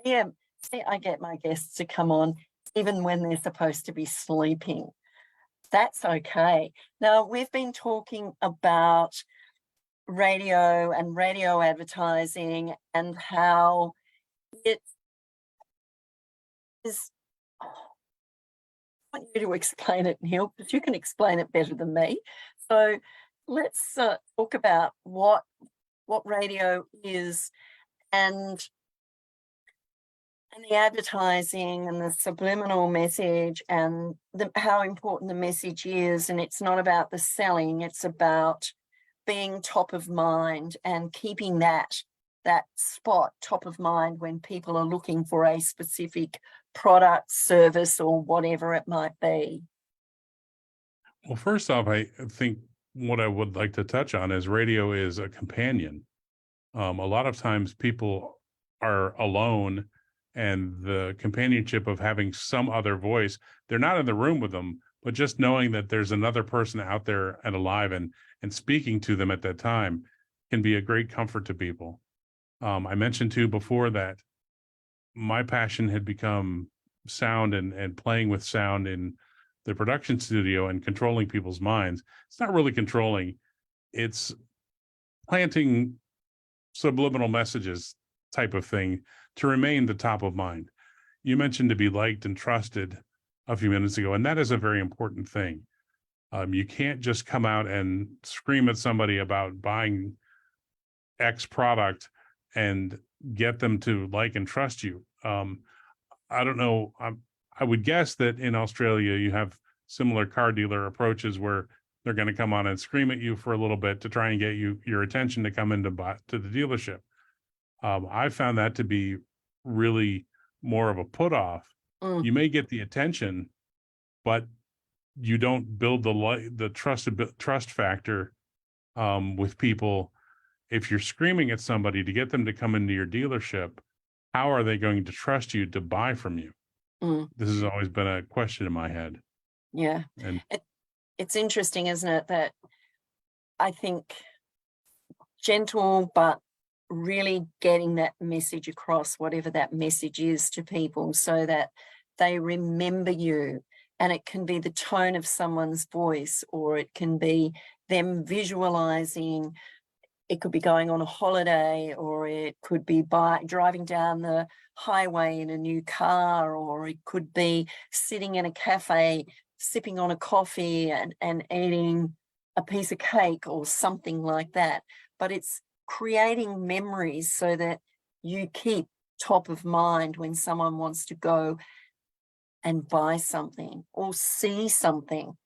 Yeah, see, I get my guests to come on even when they're supposed to be sleeping. That's okay. Now, we've been talking about radio and radio advertising and how it is. I want you to explain it, Neil, because you can explain it better than me. So let's talk about what radio is and the advertising and the subliminal message and how important the message is. And it's not about the selling, it's about being top of mind and keeping that spot top of mind when people are looking for a specific product, service, or whatever it might be. Well, first off, I think what I would like to touch on is radio is a companion. A lot of times people are alone, and the companionship of having some other voice, they're not in the room with them, but just knowing that there's another person out there and alive and speaking to them at that time can be a great comfort to people. I mentioned too before that my passion had become sound and playing with sound in the production studio and controlling people's minds. It's not really controlling, it's planting subliminal messages type of thing to remain the top of mind. You mentioned to be liked and trusted a few minutes ago, and that is a very important thing. You can't just come out and scream at somebody about buying X product and get them to like and trust you. I don't know. I would guess that in Australia you have similar car dealer approaches where they're going to come on and scream at you for a little bit to try and get your attention to come into to the dealership. I found that to be really more of a put off. You may get the attention, but you don't build the trust factor with people. If you're screaming at somebody to get them to come into your dealership, how are they going to trust you to buy from you? This has always been a question in my head. Yeah. And it's interesting, isn't it, that I think gentle, but really getting that message across, whatever that message is to people, so that they remember you. And it can be the tone of someone's voice, or it can be them visualizing. It could be going on a holiday, or it could be driving down the highway in a new car, or it could be sitting in a cafe, sipping on a coffee and eating a piece of cake or something like that. But it's creating memories so that you keep top of mind when someone wants to go and buy something or see something.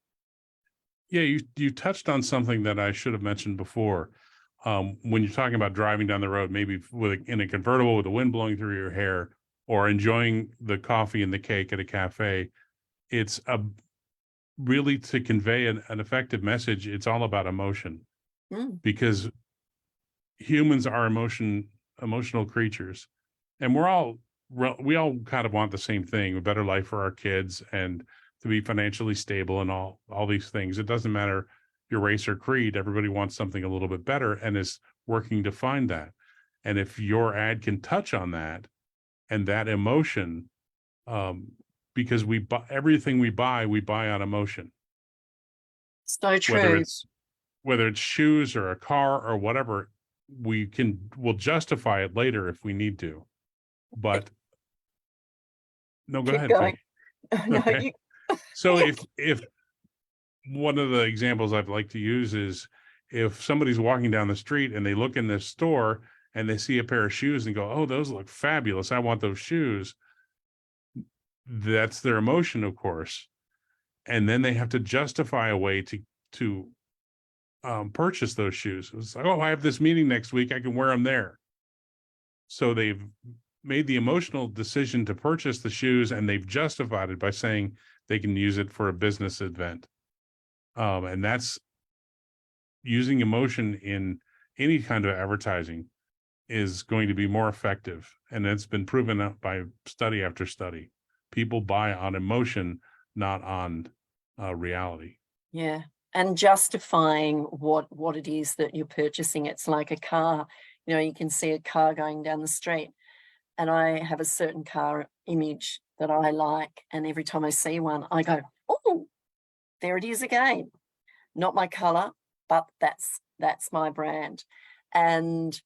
yeah, you touched on something that I should have mentioned before. When you're talking about driving down the road, maybe in a convertible with the wind blowing through your hair, or enjoying the coffee and the cake at a cafe, it's really to convey an effective message. It's all about emotion, because humans are emotional creatures, and we all kind of want the same thing: a better life for our kids and to be financially stable and all these things. It doesn't matter your race or creed. Everybody wants something a little bit better and is working to find that. And if your ad can touch on that and that emotion, because everything we buy on emotion. So true. Whether it's shoes or a car or whatever, we'll justify it later if we need to. But no, go Keep ahead, going. Faye. No, Okay. So if one of the examples I'd like to use is if somebody's walking down the street and they look in this store and they see a pair of shoes and go, "Oh, those look fabulous. I want those shoes." That's their emotion, of course. And then they have to justify a way to purchase those shoes. It's like, "Oh, I have this meeting next week. I can wear them there." So they've made the emotional decision to purchase the shoes, and they've justified it by saying they can use it for a business event. And that's using emotion in any kind of advertising is going to be more effective. And it's been proven out by study after study. People buy on emotion, not on reality. Yeah. And justifying what it is that you're purchasing. It's like a car. You can see a car going down the street and I have a certain car image that I like, and every time I see one, I go, oh, there it is again. Not my color, but that's my brand. And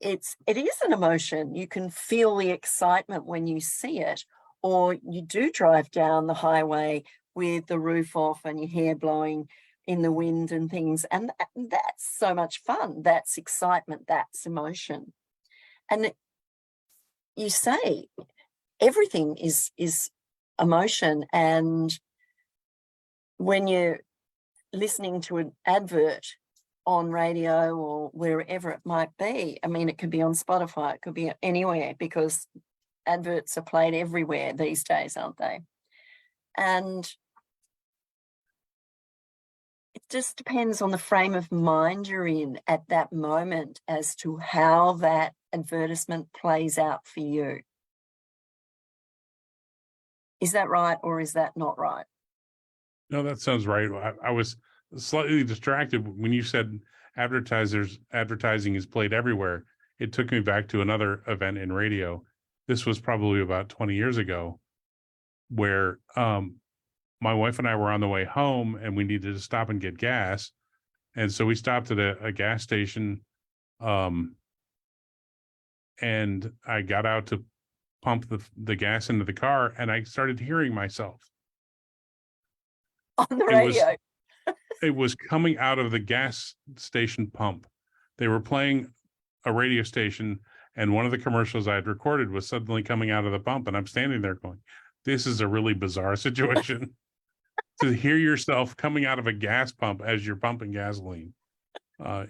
it is an emotion. You can feel the excitement when you see it, or you do drive down the highway with the roof off and your hair blowing in the wind and things, and that's so much fun. That's excitement, that's emotion. And you say everything is emotion, and when you're listening to an advert on radio or wherever it might be, I mean, it could be on Spotify, it could be anywhere, because adverts are played everywhere these days, aren't they? And it just depends on the frame of mind you're in at that moment as to how that advertisement plays out for you. Is that right, or is that not right? No, that sounds right. I was slightly distracted when you said advertising is played everywhere. It took me back to another event in radio. This was probably about 20 years ago, where my wife and I were on the way home and we needed to stop and get gas. And so we stopped at a gas station, and I got out to pump the gas into the car, and I started hearing myself. On the radio. It was coming out of the gas station pump. They were playing a radio station, and one of the commercials I had recorded was suddenly coming out of the pump, and I'm standing there going, this is a really bizarre situation. To hear yourself coming out of a gas pump as you're pumping gasoline.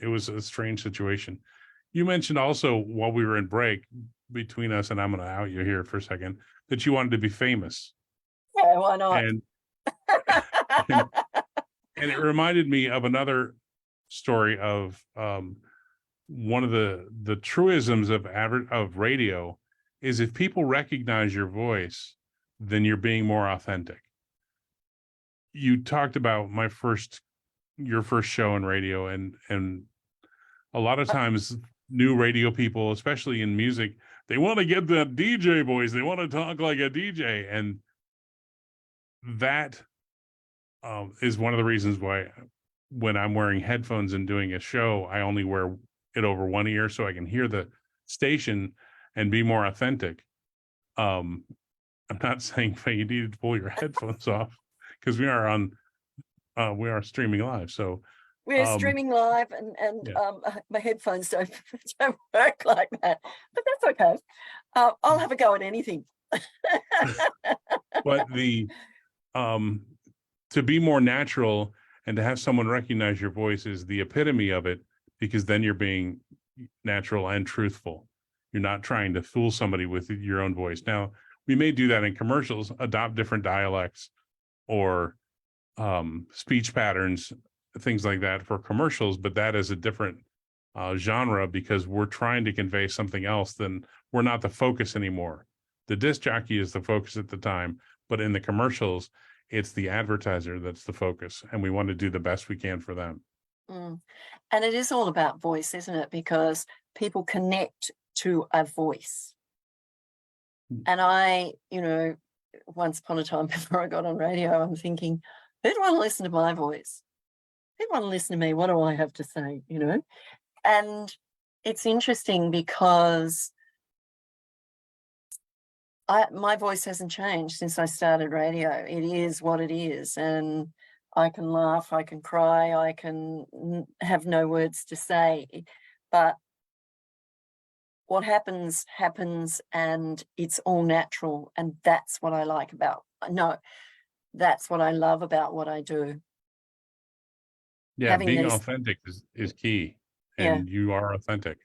It was a strange situation. You mentioned also, while we were in break between us, and I'm going to out you here for a second, that you wanted to be famous. Yeah, why not? And it reminded me of another story of one of the truisms of radio is, if people recognize your voice, then you're being more authentic. You talked about your first show in radio, and a lot of times new radio people, especially in music, they want to get that DJ voice. They want to talk like a DJ, and that is one of the reasons why when I'm wearing headphones and doing a show, I only wear it over one ear so I can hear the station and be more authentic. I'm not saying you need to pull your headphones off, because we are streaming live. So we're streaming live, and yeah. My headphones don't work like that, but that's okay. I'll have a go at anything. But to be more natural and to have someone recognize your voice is the epitome of it, because then you're being natural and truthful. You're not trying to fool somebody with your own voice. Now, we may do that in commercials, adopt different dialects or speech patterns, things like that for commercials, but that is a different genre, because we're trying to convey something else. Then we're not the focus anymore. The disc jockey is the focus at the time, but in the commercials, it's the advertiser that's the focus, and we want to do the best we can for them. And it is all about voice, isn't it? Because people connect to a voice. And I, once upon a time before I got on radio, I'm thinking, who'd want to listen to my voice? Who'd want to listen to me? What do I have to say, And it's interesting because my voice hasn't changed since I started radio. It is what it is. And I can laugh, I can cry, I can have no words to say. But what happens, and it's all natural. And that's what I like about, that's what I love about what I do. Yeah, being authentic is key. And you are authentic.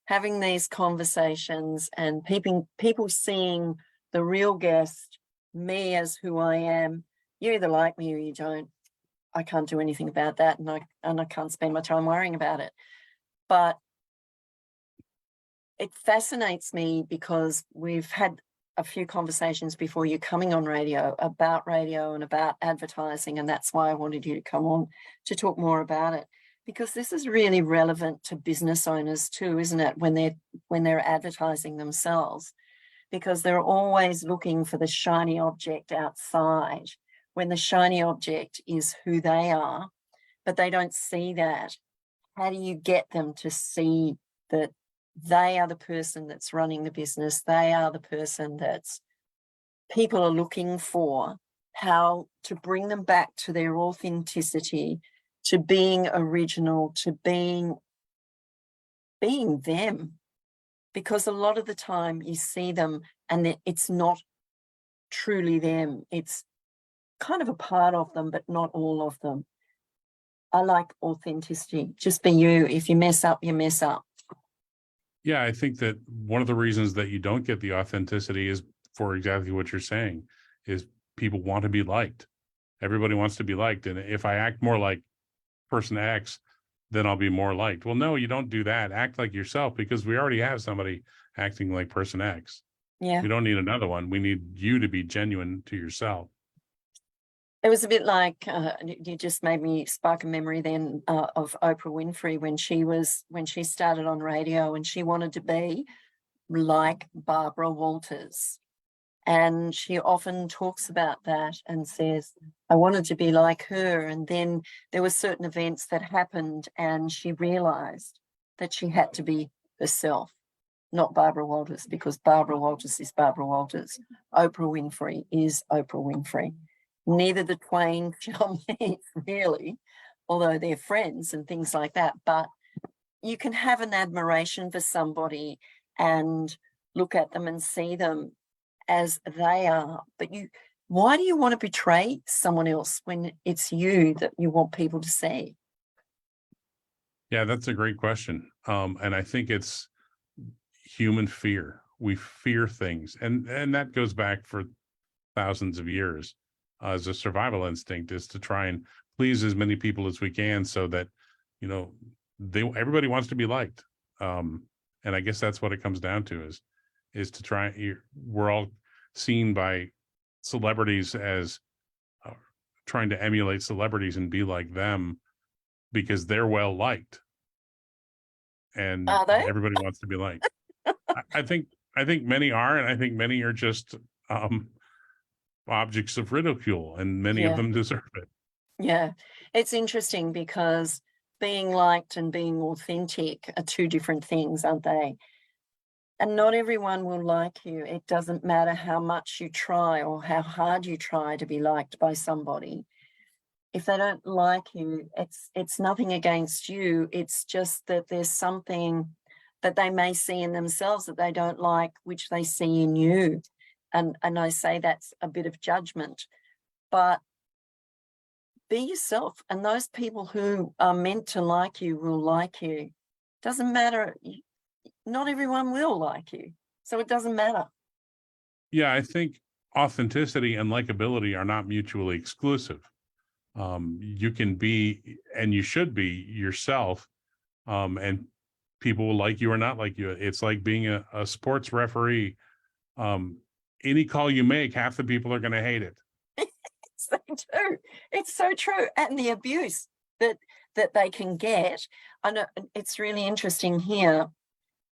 Having these conversations and people seeing the real guest, me as who I am. You either like me or you don't. I can't do anything about that, and I can't spend my time worrying about it. But it fascinates me because we've had a few conversations before you coming on radio about radio and about advertising, and that's why I wanted you to come on to talk more about it. because this is really relevant to business owners too, isn't it? When they're advertising themselves, because they're always looking for the shiny object outside, when the shiny object is who they are, but they don't see that. How do you get them to see that they are the person that's running the business? They are the person that's people are looking for, how to bring them back to their authenticity, to being original, to being them. Because a lot of the time you see them and it's not truly them. It's kind of a part of them, but not all of them. I like authenticity. Just be you. If you mess up, you mess up. Yeah, I think that one of the reasons that you don't get the authenticity is for exactly what you're saying, is people want to be liked. Everybody wants to be liked. And if I act more like person X, then I'll be more liked. Well, no, you don't do that. Act like yourself, because we already have somebody acting like person X. Yeah. We don't need another one. We need you to be genuine to yourself. It was a bit like you just made me spark a memory then of Oprah Winfrey when she started on radio, and she wanted to be like Barbara Walters. And she often talks about that and says, I wanted to be like her. And then there were certain events that happened and she realized that she had to be herself, not Barbara Walters, because Barbara Walters is Barbara Walters. Oprah Winfrey is Oprah Winfrey. Neither the twain shall meet, really, although they're friends and things like that. But you can have an admiration for somebody and look at them and see them as they are. But why do you want to betray someone else when it's you that you want people to see? Yeah, that's a great question. And I think it's human fear. We fear things. And that goes back for thousands of years as a survival instinct, is to try and please as many people as we can, so that, everybody wants to be liked. And I guess that's what it comes down to, is to try. We're all seen by celebrities as trying to emulate celebrities and be like them because they're well liked, and Are they? everybody wants to be liked. I think many are, and I think many are just objects of ridicule, and many of them deserve it. Yeah. It's interesting because being liked and being authentic are two different things, aren't they? And not everyone will like you. It doesn't matter how much you try or how hard you try to be liked by somebody. If they don't like you, it's nothing against you. It's just that there's something that they may see in themselves that they don't like, which they see in you. And I say that's a bit of judgment, but be yourself. And those people who are meant to like you will like you. Doesn't matter. Not everyone will like you. So it doesn't matter. Yeah, I think authenticity and likability are not mutually exclusive. You can be, and you should be, yourself, and people will like you or not like you. It's like being a sports referee. Any call you make, half the people are going to hate it. They do. It's so true. And the abuse that they can get. I know it's really interesting here.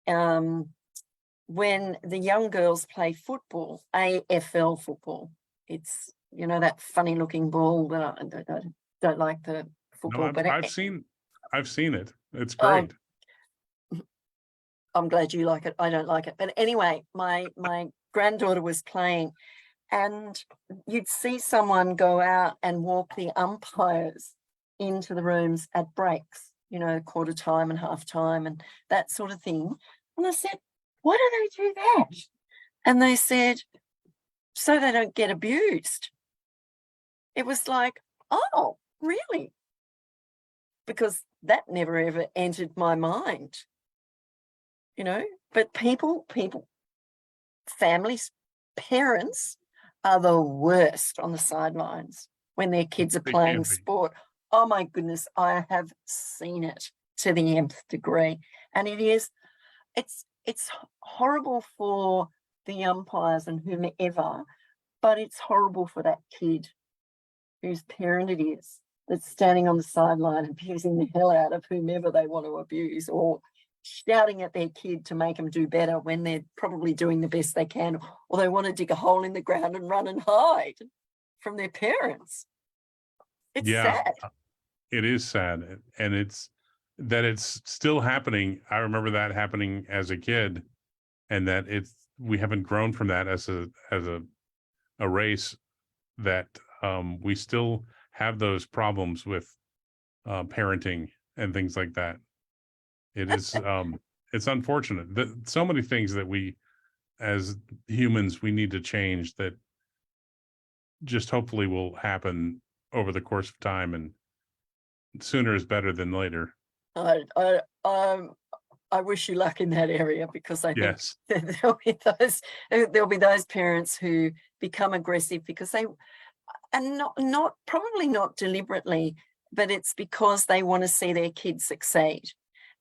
When the young girls play football, AFL football, it's, that funny looking ball that I don't like the football. No, but I've seen it. It's great. I'm glad you like it. I don't like it. But anyway, my granddaughter was playing, and you'd see someone go out and walk the umpires into the rooms at breaks, quarter time and half time and that sort of thing. And I said, why do they do that? And they said, so they don't get abused. It was like, oh, really? Because that never ever entered my mind, but people, families, parents are the worst on the sidelines when their kids are playing sport. Oh my goodness, I have seen it to the nth degree. And it's horrible for the umpires and whomever, but it's horrible for that kid whose parent it is. that's standing on the sideline abusing the hell out of whomever they want to abuse, or shouting at their kid to make them do better when they're probably doing the best they can, or they want to dig a hole in the ground and run and hide from their parents. It's Yeah, sad. it is sad, and it's still happening. I remember that happening as a kid, and that we haven't grown from that as a race, that we still have those problems with parenting and things like that. It is it's unfortunate that so many things that we as humans we need to change, that just hopefully will happen over the course of time, and sooner is better than later. I wish you luck in that area, because I think Yes. there'll be those parents who become aggressive because they, and not probably not deliberately, but it's because they want to see their kids succeed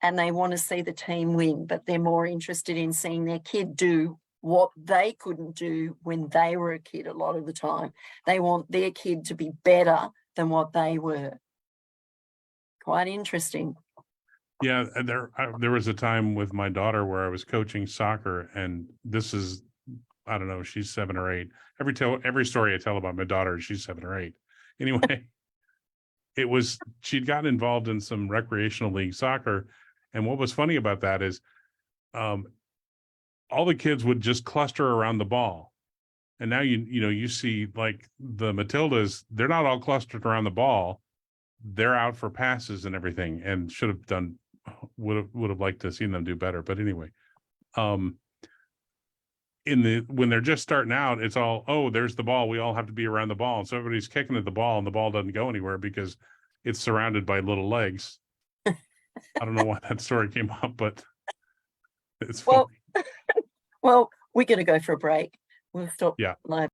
and they want to see the team win, but they're more interested in seeing their kid do what they couldn't do when they were a kid. A lot of the time they want their kid to be better than what they were. Quite interesting. Yeah, and there was a time with my daughter where I was coaching soccer, and this is, I don't know, she's 7 or 8. Every story I tell about my daughter, she's 7 or 8. Anyway, she'd gotten involved in some recreational league soccer, and what was funny about that is, all the kids would just cluster around the ball, and now you see like the Matildas, they're not all clustered around the ball. They're out for passes and everything, and would have liked to have seen them do better. But anyway, when they're just starting out, it's all, oh, there's the ball, we all have to be around the ball, and so everybody's kicking at the ball and the ball doesn't go anywhere because it's surrounded by little legs. I don't know why that story came up, but it's funny. Well, we're going to go for a break. We'll stop Yeah. live.